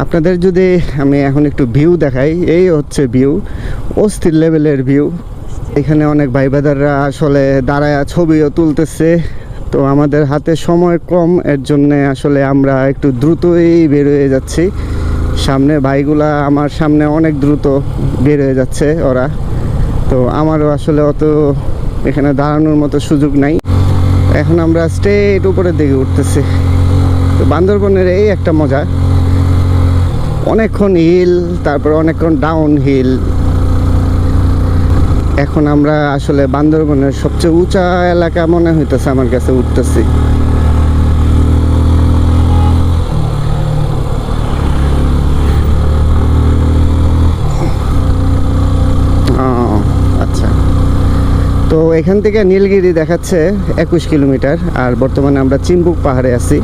আপনাদের যদি আমি এখন একটু ভিউ দেখাই, এই হচ্ছে ভিউ, অস্থির লেভেলের ভিউ। এখানে অনেক ভাই ব্রাদাররা আসলে দাঁড়ায় ছবিও তুলতেছে। তো আমাদের হাতে সময় কম, এর জন্যে আসলে আমরা একটু দ্রুতই বের হয়ে যাচ্ছি। সামনে ভাইগুলা আমার সামনে অনেক দ্রুত বের হয়ে যাচ্ছে ওরা। তো আমারও আসলে অত এখানে দাঁড়ানোর মতো সুযোগ নাই। এখন আমরা স্ট্রেট উপরের দিকে উঠতেছি। তো বান্দরবনের এই একটা মজা, অনেকক্ষণ হিল, তারপর অনেকক্ষণ ডাউন হিল। এখন আমরা আসলে বান্দরবনের সবচেয়ে উঁচা এলাকা মনে হইতেছে আমার কাছে উঠতেছি। আচ্ছা, তো এখান থেকে নীলগিরি দেখাচ্ছে 21 কিলোমিটার, আর বর্তমানে আমরা চিম্বুক পাহাড়ে আছি।